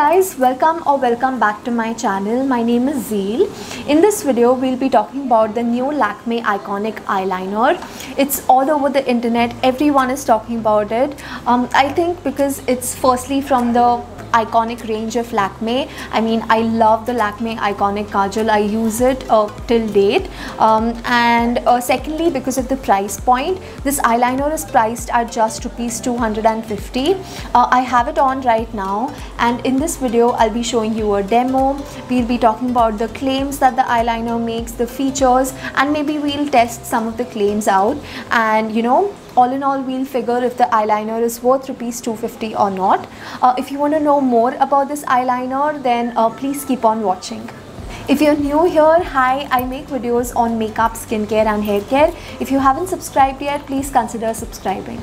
guys, welcome back to my channel. My name is Zeel. In this video we'll be talking about the new Lakme Iconic eyeliner. It's all over the internet, everyone is talking about it. I think because it's firstly from the iconic range of Lakme. I mean, I love the Lakme Iconic Kajal. I use it till date, and secondly, because of the price point. This eyeliner is priced at just rupees 250. I have it on right now, and in this video I'll be showing you a demo. We'll be talking about the claims that the eyeliner makes, the features, and maybe we'll test some of the claims out, and all in all, we'll figure if the eyeliner is worth rupees 250 or not. If you want to know more about this eyeliner, then please keep on watching. If you're new here, hi, I make videos on makeup, skincare and hair care. If you haven't subscribed yet, please consider subscribing.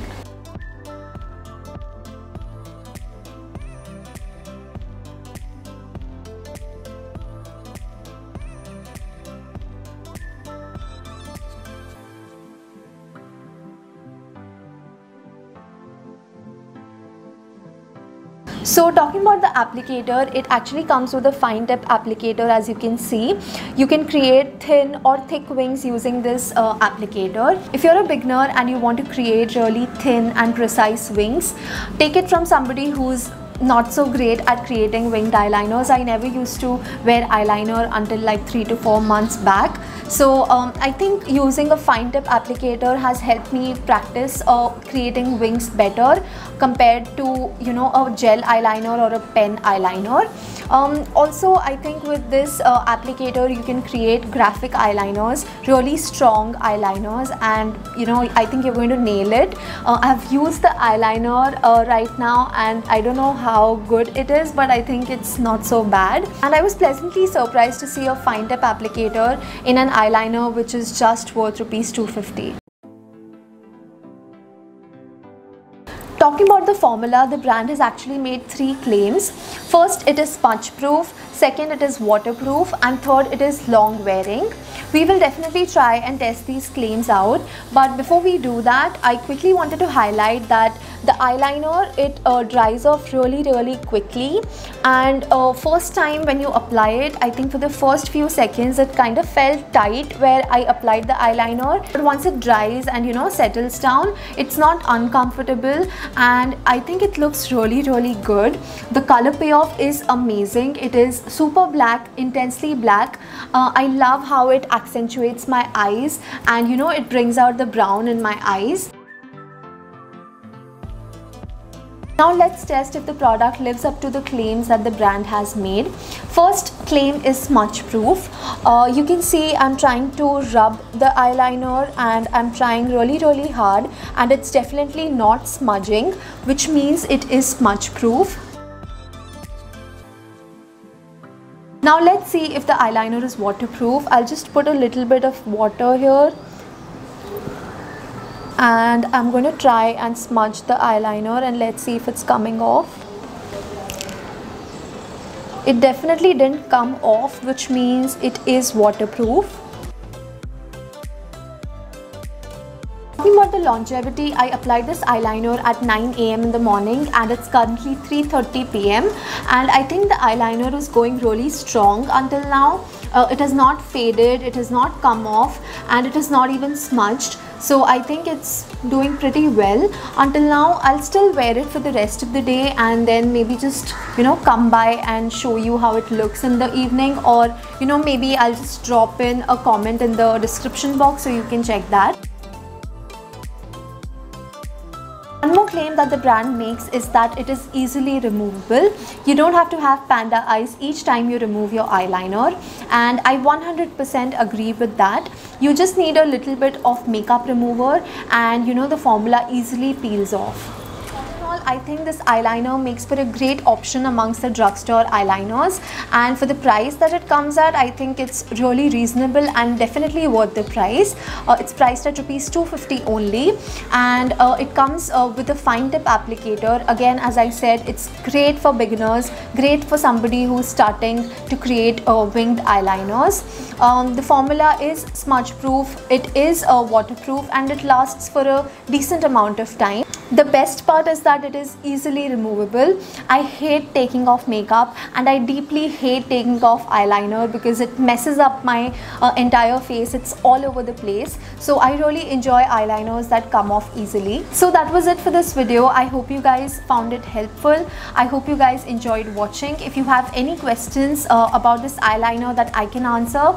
So talking about the applicator, it actually comes with a fine tip applicator. As you can see, you can create thin or thick wings using this applicator. If you're a beginner and you want to create really thin and precise wings, take it from somebody who's not so great at creating winged eyeliners. I never used to wear eyeliner until like 3 to 4 months back. So I think using a fine tip applicator has helped me practice creating wings better compared to a gel eyeliner or a pen eyeliner. Also, I think with this applicator you can create graphic eyeliners, really strong eyeliners, and I think you're going to nail it. I've used the eyeliner right now, and I don't know how good it is, but I think it's not so bad. And I was pleasantly surprised to see a fine tip applicator in an eyeliner which is just worth rupees 250. Talking about the formula, the brand has actually made 3 claims. First, it is smudge proof, second, it is waterproof, and third, it is long wearing. We will definitely try and test these claims out, but before we do that, I quickly wanted to highlight that the eyeliner, it dries off really quickly, and first time when you apply it, I think for the first few seconds it kind of felt tight where I applied the eyeliner, but once it dries and settles down, it's not uncomfortable, and I think it looks really good. The color payoff is amazing. It is super black, intensely black. I love how it accentuates my eyes, and it brings out the brown in my eyes. Now let's test if the product lives up to the claims that the brand has made. First claim is smudge proof. You can see I'm trying to rub the eyeliner, and I'm trying really hard, and it's definitely not smudging, which means it is smudge proof. Now let's see if the eyeliner is waterproof. I'll just put a little bit of water here, and I'm going to try and smudge the eyeliner, and let's see if it's coming off. It definitely didn't come off, which means it is waterproof. Talking about the longevity, I applied this eyeliner at 9 AM in the morning, and it's currently 3:30 PM, and I think the eyeliner is going really strong until now. It has not faded, it has not come off, and it is not even smudged. So I think it's doing pretty well until now. I'll still wear it for the rest of the day, and then maybe just come by and show you how it looks in the evening, or maybe I'll just drop in a comment in the description box so you can check that. One more claim that the brand makes is that it is easily removable. You don't have to have panda eyes each time you remove your eyeliner, and I 100% agree with that. You just need a little bit of makeup remover, and the formula easily peels off. I think this eyeliner makes for a great option amongst the drugstore eyeliners, and for the price that it comes at, I think it's really reasonable and definitely worth the price. It's priced at rupees 250 only, and it comes with a fine tip applicator. Again, as I said, it's great for beginners, great for somebody who's starting to create winged eyeliners. The formula is smudge proof, it is waterproof, and it lasts for a decent amount of time. The best part is that it it is easily removable. I hate taking off makeup, and I deeply hate taking off eyeliner because it messes up my entire face. It's all over the place. So I really enjoy eyeliners that come off easily. So that was it for this video. I hope you guys found it helpful. I hope you guys enjoyed watching. If you have any questions about this eyeliner that I can answer,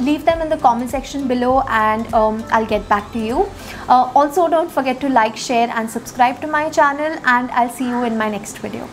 leave them in the comment section below, and I'll get back to you. Also, don't forget to like, share and subscribe to my channel, and I'll see you in my next video.